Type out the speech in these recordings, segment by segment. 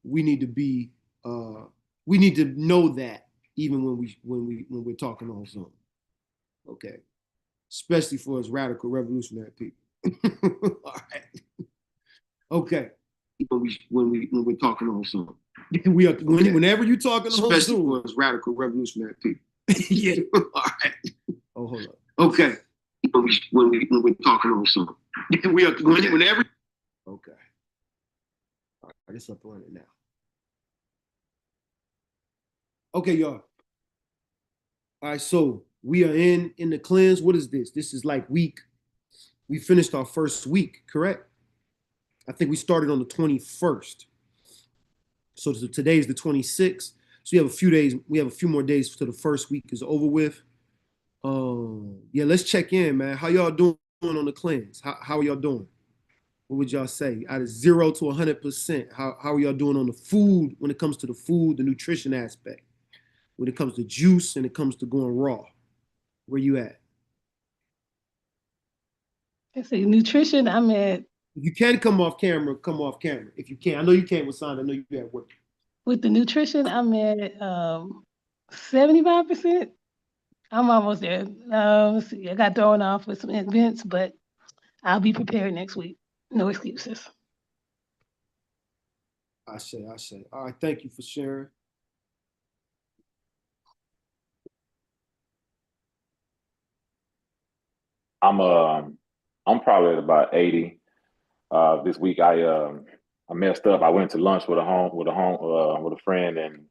we need to be we need to know that even when we're talking on Zoom. Okay. Especially for us radical revolutionary people. All right. Okay. When we're talking on Zoom. Whenever you're talking on Zoom. Especially for us radical revolutionary people. Yeah. All right. Oh, hold up. Okay. When we're talking on Zoom. Whenever. Okay. All right, it's up on it now. Okay, y'all. All right, so we are in the cleanse. What is this? This is like we finished our first week, correct? I think we started on the 21st. So today is the 26th. So we have a few days, we have a few more days till the first week is over with. Yeah, let's check in, man. How y'all doing on the cleanse? How are y'all doing? What would y'all say? Out of 0 to 100%, how are y'all doing on the food when it comes to the food, the nutrition aspect? When it comes to juice and it comes to going raw? Where you at? I say nutrition, I'm at. If you can come off camera, come off camera. If you can. I know you can't with Sandra. I know you're at work. With the nutrition, I'm at 75%. I'm almost there. Let's see, I got thrown off with some events, but I'll be prepared next week. No excuses. I say. All right, thank you for sharing. I'm probably at about 80. This week I messed up. I went to lunch with a friend, and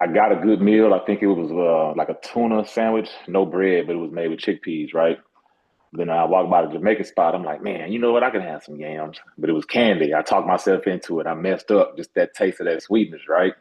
I got a good meal. I think it was like a tuna sandwich, no bread, but it was made with chickpeas, right? Then I walked by the Jamaican spot. I'm like, man, you know what? I can have some yams, but it was candy. I talked myself into it. I messed up, just that taste of that sweetness, right?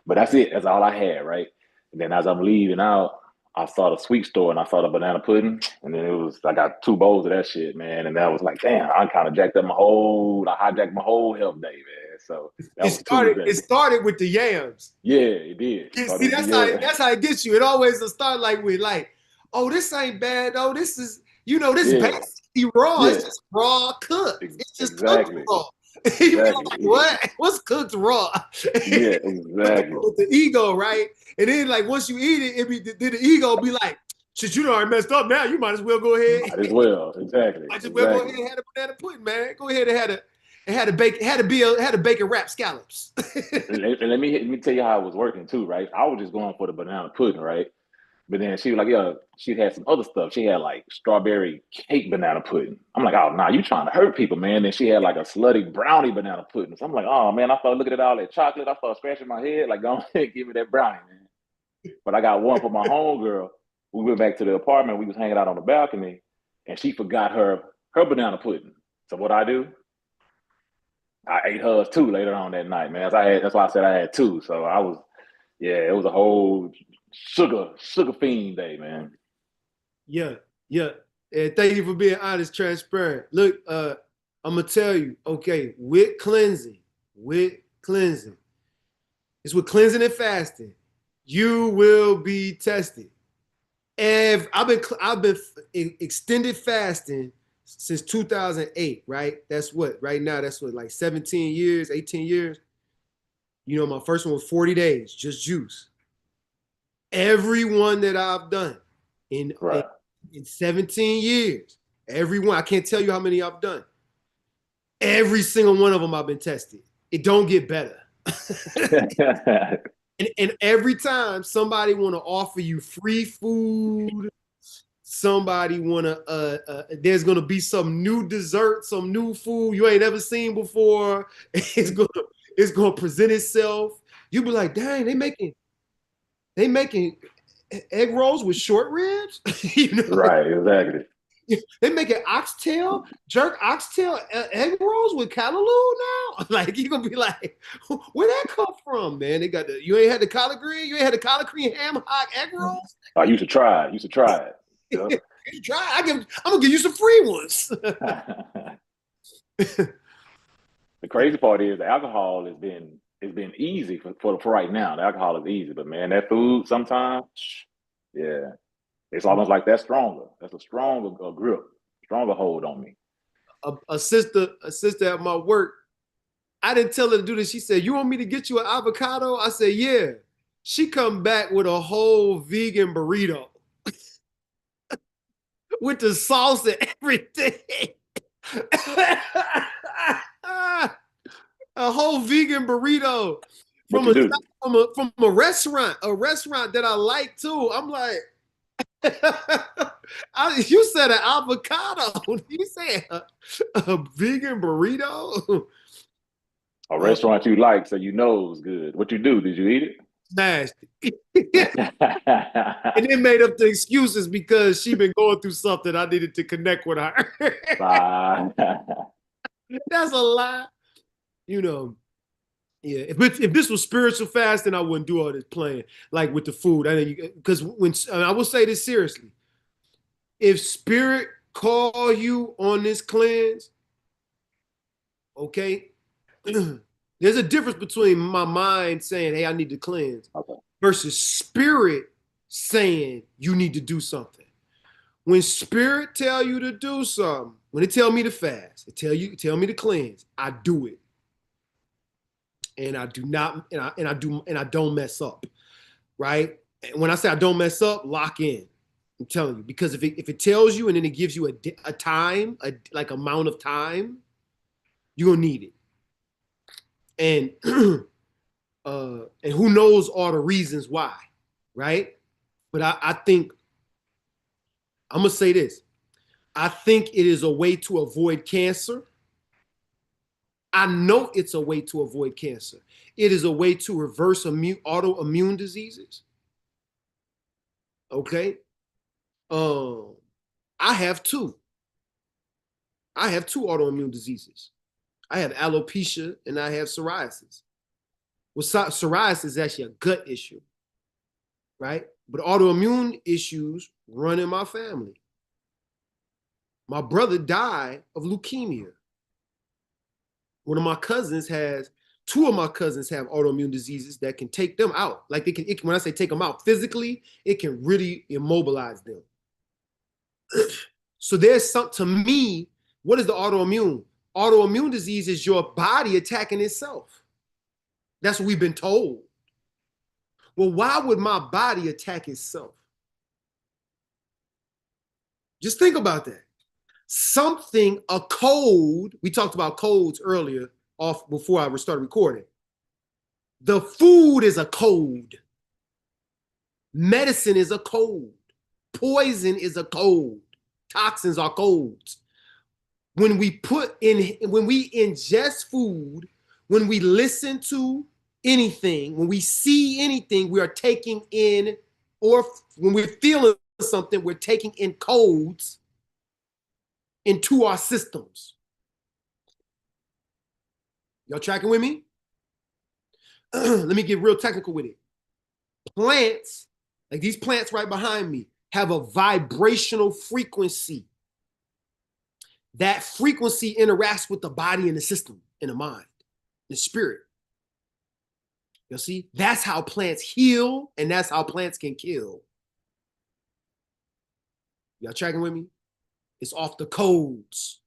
But that's it. That's all I had, right? And then as I'm leaving out, I saw the sweet store and I saw the banana pudding, and then I got two bowls of that shit, man. And that was like, damn, I kind of I hijacked my whole health day, man. So that was Tuesday. It started with the yams. Yeah, it did. See, that's how it gets you. It always will start like with like, oh, this ain't bad. Oh, this is, this basically raw. Yeah. It's just raw cooked. It's just cooked raw. You be like, what? What's cooked raw? Yeah, exactly. With the ego, right? And then like once you eat it, the ego be like, shit, you already messed up now. You might as well go ahead. Might as well, exactly. Might as well go ahead and have a banana pudding, man. Go ahead and had a bacon wrap scallops. and let me tell you how it was working too, right? I was just going for the banana pudding, right? But then she was like, yeah, she had some other stuff. She had like strawberry cake banana pudding. I'm like, oh, nah, you trying to hurt people, man. Then she had like a slutty brownie banana pudding. So I'm like, oh, man, I started looking at all that chocolate. I started scratching my head, like, go ahead, give me that brownie, man. But I got one for my homegirl. We went back to the apartment. We was hanging out on the balcony, and she forgot her banana pudding. So what I do? I ate hers too later on that night, man. That's why I said I had two. So it was a whole sugar fiend day, man. Yeah. And thank you for being honest, transparent. Look, I'm gonna tell you, okay, with cleansing, it's with cleansing and fasting, you will be tested. If I've been extended fasting since 2008, right? That's what right now. That's what, like 17 years, 18 years. My first one was 40 days, just juice. Every one that I've done in 17 years, every one, I can't tell you how many I've done. Every single one of them I've been tested. It don't get better. and every time somebody want to offer you free food, somebody want to, there's going to be some new dessert, some new food you ain't ever seen before. It's going to present itself. You be like, dang, they making egg rolls with short ribs. Right, exactly. They making jerk oxtail egg rolls with callaloo now. Like, you gonna be like, where that come from, man? You ain't had the collard green, you ain't had the collard green ham hock egg rolls. I used to try it. You know? You try. I'm gonna give you some free ones. The crazy part is the alcohol has been easy for right now. The alcohol is easy, but man, that food sometimes, yeah, it's almost like that's stronger. That's a stronger grip, stronger hold on me. A sister at my work, I didn't tell her to do this. She said, "You want me to get you an avocado?" I said, "Yeah." She come back with a whole vegan burrito with the sauce and everything. A whole vegan burrito What from you do? from a restaurant that I like too. I'm like, you said an avocado. You said a vegan burrito. A restaurant you like, so you know it was good. What you do? Did you eat Smashed. it? And then made up the excuses because she been going through something. I needed to connect with her. Bye. That's a lie. You know, yeah. If this was spiritual fasting, I wouldn't do all this playing like with the food. I think because when I will say this seriously, if spirit call you on this cleanse, okay, there's a difference between my mind saying, "Hey, I need to cleanse," Okay. versus spirit saying you need to do something. When spirit tell you to do something, when they tell me to fast, they tell me to cleanse, I do it. And I do not, and I don't mess up, right? And when I say I don't mess up, lock in. I'm telling you, because if it tells you and then it gives you a time, like amount of time, you're gonna need it. And who knows all the reasons why, right? But I think I'm gonna say this. I think it is a way to avoid cancer. I know it's a way to avoid cancer. It is a way to reverse autoimmune diseases. Okay. I have two. I have two autoimmune diseases. I have alopecia and I have psoriasis. Well, psoriasis is actually a gut issue, right? But autoimmune issues run in my family. My brother died of leukemia. One of my cousins has, two of my cousins have autoimmune diseases that can take them out. Like when I say take them out physically, it can really immobilize them. So there's something to me. What is the autoimmune? Autoimmune disease is your body attacking itself. That's what we've been told. Well, why would my body attack itself? Just think about that. Something, a code, we talked about codes earlier off before I started recording. The food is a code. Medicine is a code. Poison is a code. Toxins are codes. When we ingest food, when we listen to anything, when we see anything, we are taking in, or when we're feeling something, we're taking in codes into our systems. Y'all tracking with me? Let me get real technical with it. Plants, like these plants right behind me, have a vibrational frequency. That frequency interacts with the body and the system and the mind, the spirit. You see, that's how plants heal and that's how plants can kill. Y'all tracking with me? It's off the codes.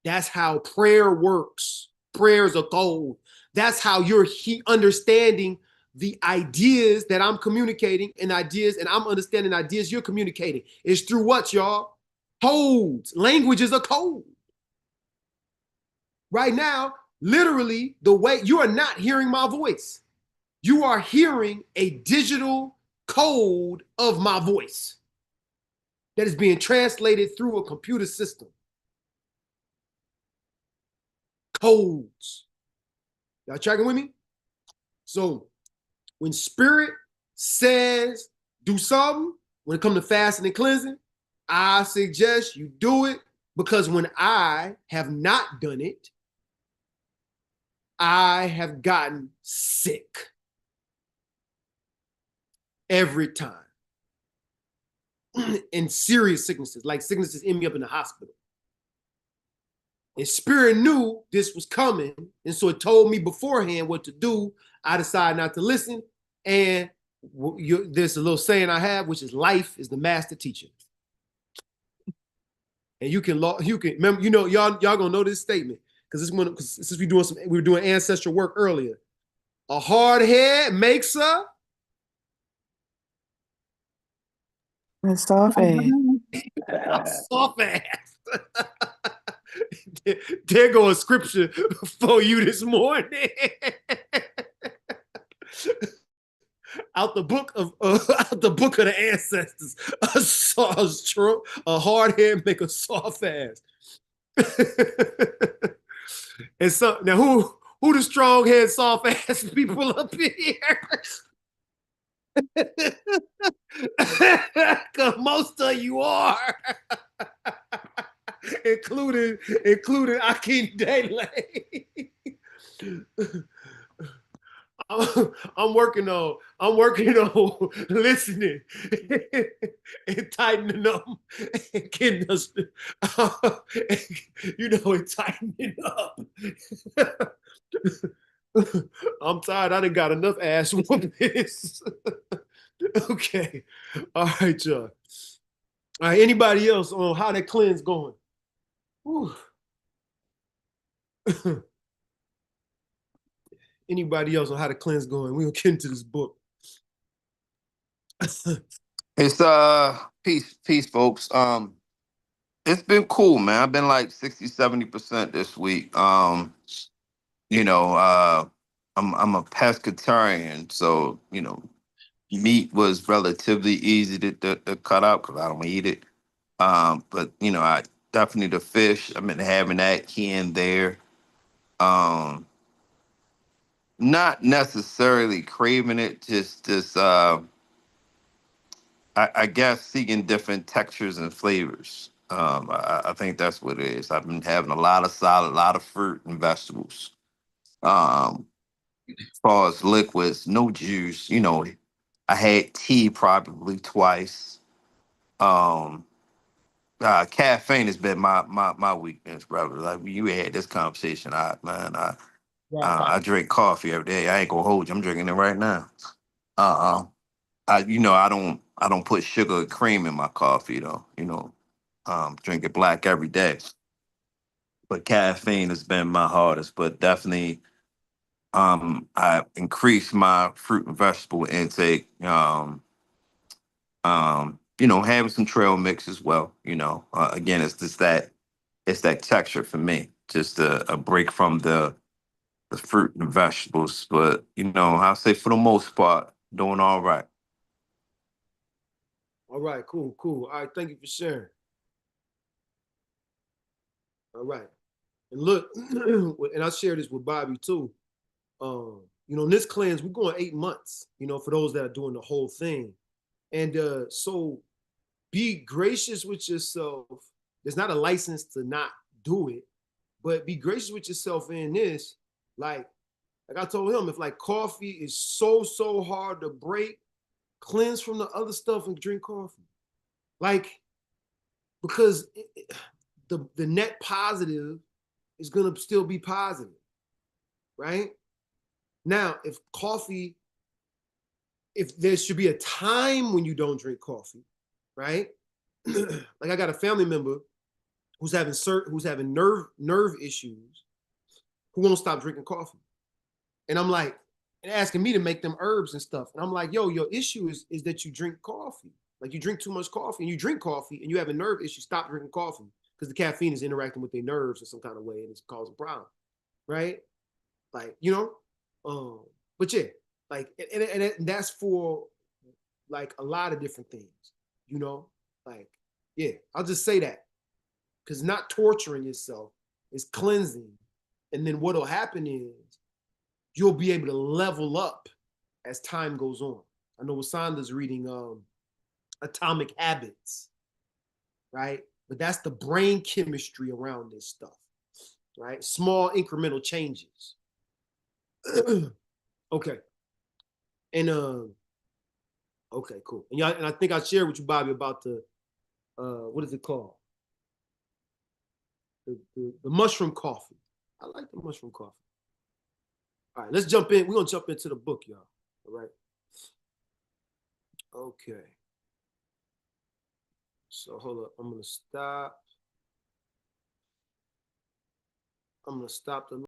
That's how prayer works. Prayer is a code. That's how you're understanding the ideas that I'm communicating and I'm understanding ideas you're communicating. It's through what, y'all? Codes. Language is a code. Right now, literally, the way you are not hearing my voice. You are hearing a digital code of my voice that is being translated through a computer system. Codes. Y'all tracking with me? So when spirit says do something, when it comes to fasting and cleansing, I suggest you do it, because when I have not done it, I have gotten sick every time. In serious sicknesses, like sicknesses end me up in the hospital. And spirit knew this was coming, and so it told me beforehand what to do. I decided not to listen, and there's a little saying I have, which is life is the master teacher. And you can remember, y'all gonna know this statement. Because since we were doing ancestral work earlier. A hard head makes a Soft ass. soft ass. There go a scripture for you this morning. Out the book of the ancestors. A hard head make a soft ass. And so now who the strong head soft ass people up in here? Cause most of you are. including Akindele. I'm working on listening and tightening them and getting us, and tightening up. I'm tired. I done got enough ass whoopings. Okay. All right, y'all. All right, anybody else on how that cleanse going? Anybody else on how the cleanse going? We'll get into this book. It's peace folks. It's been cool, man. I've been like 60-70% this week. I'm a pescatarian, so meat was relatively easy to cut out because I don't eat it. But I definitely the fish. I've been having that here and there. Not necessarily craving it, just I guess seeking different textures and flavors. I think that's what it is. I've been having a lot of salad, a lot of fruit and vegetables. As far as liquids, no juice. I had tea probably twice. Caffeine has been my weakness, brother. Like you had this conversation, I drink coffee every day. I ain't gonna hold you. I'm drinking it right now. I don't put sugar or cream in my coffee though. Drink it black every day. But caffeine has been my hardest. But definitely, I increased my fruit and vegetable intake. Having some trail mix as well. Again, it's that texture for me. Just a break from the fruit and vegetables. But I'll say for the most part, doing all right. All right, cool. All right, thank you for sharing. All right. And look, and I share this with Bobby too. In this cleanse, we're going 8 months, for those that are doing the whole thing. And so be gracious with yourself. There's not a license to not do it, but be gracious with yourself in this. Like I told him, if like coffee is so hard to break, cleanse from the other stuff and drink coffee. Like, because the net positive is gonna still be positive, right? Now, if there should be a time when you don't drink coffee, right? Like I got a family member who's having nerve issues, who won't stop drinking coffee, and I'm like, and asking me to make them herbs and stuff, and I'm like, yo, your issue is that you drink coffee, like you drink too much coffee, and you drink coffee, and you have a nerve issue. Stop drinking coffee because the caffeine is interacting with their nerves in some kind of way, and it's causing problems, right? Like but yeah, like and that's for like a lot of different things, like yeah, I'll just say that because not torturing yourself is cleansing, and then what'll happen is you'll be able to level up as time goes on. I know Wasanda's reading Atomic Habits, right? But that's the brain chemistry around this stuff, right? Small incremental changes. Okay. And okay, cool. And I think I shared with you, Bobby, about the what is it called? The mushroom coffee. I like the mushroom coffee. All right, let's jump in. We're gonna jump into the book, y'all. All right. Okay. So hold up. I'm gonna stop. I'm gonna stop the